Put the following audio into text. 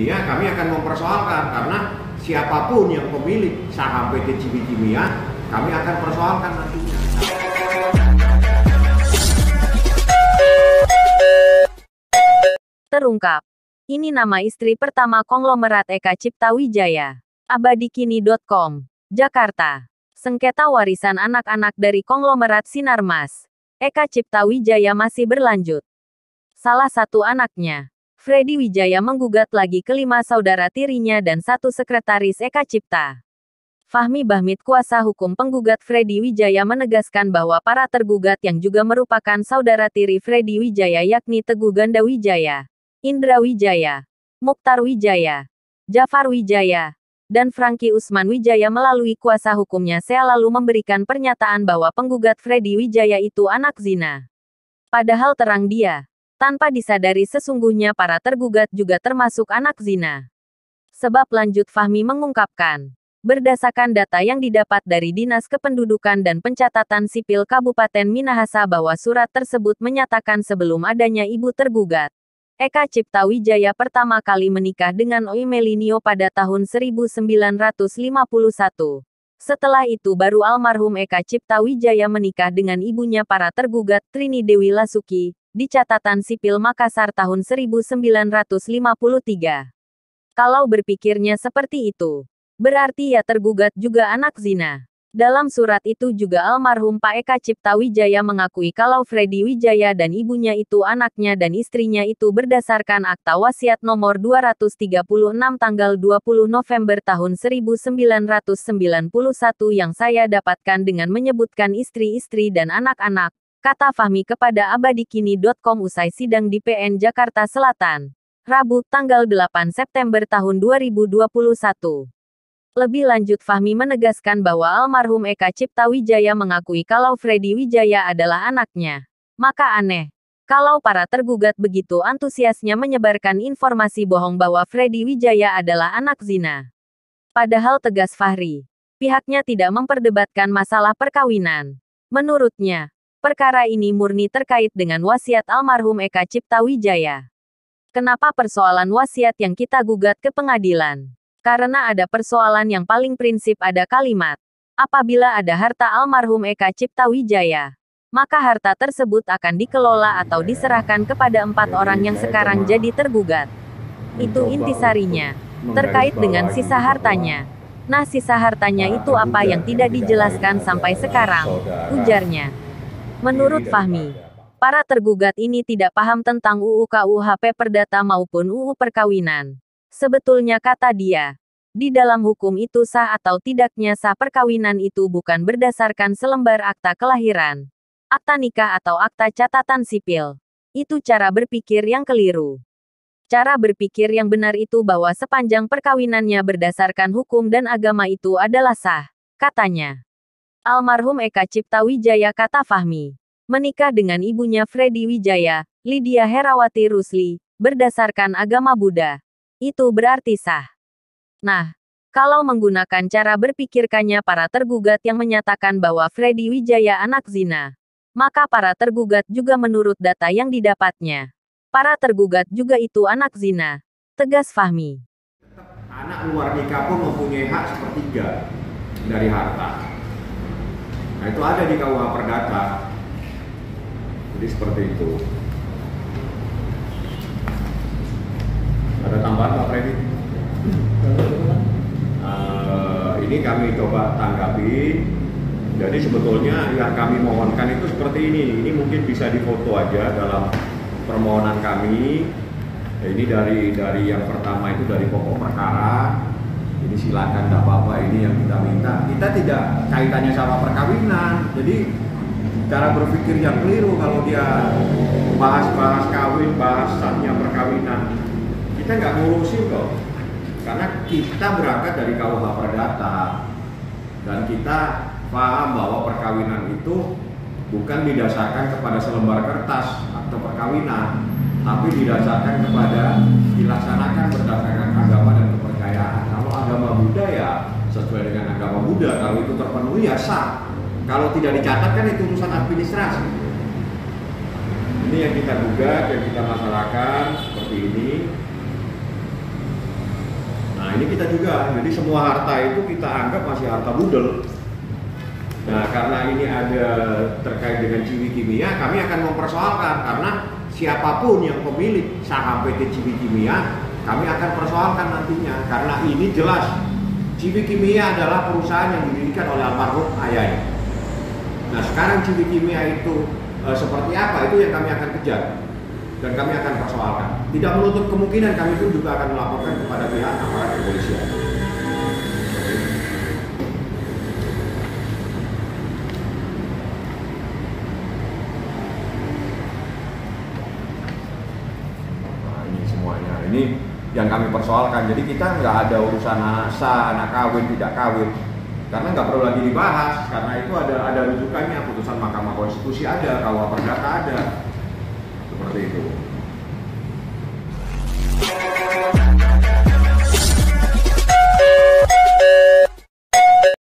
Kimia, kami akan mempersoalkan karena siapapun yang pemilik saham PT Cibi Kimia, kami akan persoalkan nantinya. Terungkap. Ini nama istri pertama konglomerat Eka Cipta Wijaya. Abadikini.com, Jakarta. Sengketa warisan anak-anak dari konglomerat Sinarmas Eka Cipta Wijaya masih berlanjut. Salah satu anaknya, Freddy Wijaya, menggugat lagi kelima saudara tirinya dan satu sekretaris Eka Cipta. Fahmi Bahmid, kuasa hukum penggugat Freddy Wijaya, menegaskan bahwa para tergugat yang juga merupakan saudara tiri Freddy Wijaya, yakni Teguh Ganda Wijaya, Indra Wijaya, Mukhtar Wijaya, Jafar Wijaya, dan Franky Usman Wijaya, melalui kuasa hukumnya selalu memberikan pernyataan bahwa penggugat Freddy Wijaya itu anak zina. Padahal terang dia, tanpa disadari sesungguhnya para tergugat juga termasuk anak zina. Sebab, lanjut Fahmi mengungkapkan, berdasarkan data yang didapat dari Dinas Kependudukan dan Pencatatan Sipil Kabupaten Minahasa bahwa surat tersebut menyatakan sebelum adanya ibu tergugat, Eka Cipta Wijaya pertama kali menikah dengan Oi Melinio pada tahun 1951. Setelah itu baru almarhum Eka Cipta Wijaya menikah dengan ibunya para tergugat, Trini Dewi Lasuki, di Catatan Sipil Makassar tahun 1953. Kalau berpikirnya seperti itu, berarti ya tergugat juga anak zina. Dalam surat itu juga almarhum Pak Eka Cipta Wijaya mengakui kalau Freddy Wijaya dan ibunya itu anaknya dan istrinya itu berdasarkan Akta Wasiat nomor 236 tanggal 20 November tahun 1991 yang saya dapatkan dengan menyebutkan istri-istri dan anak-anak, kata Fahmi kepada Abadikini.com usai sidang di PN Jakarta Selatan, Rabu, tanggal 8 September tahun 2021. Lebih lanjut, Fahmi menegaskan bahwa almarhum Eka Cipta Wijaya mengakui kalau Freddy Wijaya adalah anaknya. Maka aneh kalau para tergugat begitu antusiasnya menyebarkan informasi bohong bahwa Freddy Wijaya adalah anak zina. Padahal, tegas Fahri, pihaknya tidak memperdebatkan masalah perkawinan. Menurutnya, perkara ini murni terkait dengan wasiat almarhum Eka Cipta Wijaya. Kenapa persoalan wasiat yang kita gugat ke pengadilan? Karena ada persoalan yang paling prinsip, ada kalimat, apabila ada harta almarhum Eka Cipta Wijaya, maka harta tersebut akan dikelola atau diserahkan kepada 4 orang yang sekarang jadi tergugat. Itu intisarinya. Terkait dengan sisa hartanya. Nah, sisa hartanya itu apa yang tidak dijelaskan sampai sekarang, ujarnya. Menurut Fahmi, para tergugat ini tidak paham tentang UU KUHP Perdata maupun UU Perkawinan. Sebetulnya, kata dia, di dalam hukum itu sah atau tidaknya sah perkawinan itu bukan berdasarkan selembar akta kelahiran, akta nikah atau akta catatan sipil. Itu cara berpikir yang keliru. Cara berpikir yang benar itu bahwa sepanjang perkawinannya berdasarkan hukum dan agama itu adalah sah, katanya. Almarhum Eka Cipta Wijaya, kata Fahmi, menikah dengan ibunya Freddy Wijaya, Lydia Herawati Rusli, berdasarkan agama Buddha. Itu berarti sah. Nah, kalau menggunakan cara berpikirkannya para tergugat yang menyatakan bahwa Freddy Wijaya anak zina, maka para tergugat juga menurut data yang didapatnya, para tergugat juga itu anak zina, tegas Fahmi. Anak luar nikah pun mempunyai hak sepertiga dari harta. Nah, itu ada di KUH Perdata. Jadi seperti itu. Ada tambahan Pak Freddy? Ini kami coba tanggapi. Jadi sebetulnya yang kami mohonkan itu seperti ini. Ini mungkin bisa difoto aja dalam permohonan kami. Ini dari yang pertama itu dari pokok perkara. Ini silakan, tidak apa-apa, ini yang kita minta. Kita tidak kaitannya sama perkawinan. Jadi cara berpikir yang keliru kalau dia bahas-bahas kawin, bahas sahnya perkawinan. Kita nggak ngurusin kok, karena kita berangkat dari KUH Perdata dan kita paham bahwa perkawinan itu bukan didasarkan kepada selembar kertas atau perkawinan, tapi didasarkan kepada dilaksanakan berdasarkan agama dan kepercayaan. Kalau agama Buddha ya sesuai dengan agama Buddha, kalau itu terpenuhi ya sah. Kalau tidak dicatatkan itu urusan administrasi. Ini yang kita gugat, yang kita masalahkan seperti ini. ini kita juga, jadi semua harta itu kita anggap masih harta budel. Nah, karena ini ada terkait dengan Ciwi Kimia, kami akan mempersoalkan karena siapapun yang pemilik saham PT Ciwi Kimia, kami akan persoalkan nantinya karena ini jelas Ciwi Kimia adalah perusahaan yang didirikan oleh almarhum ayahnya. Nah, sekarang Ciwi Kimia itu seperti apa, itu yang kami akan kejar dan kami akan persoalkan. Tidak menutup kemungkinan kami pun juga akan melaporkan kepada pihak aparat kepolisian. Nah, ini semuanya, ini yang kami persoalkan. Jadi kita nggak ada urusan anak kawin tidak kawin, karena nggak perlu lagi dibahas, karena itu ada rujukannya, putusan Mahkamah Konstitusi ada, KUH Perdata ada, seperti itu.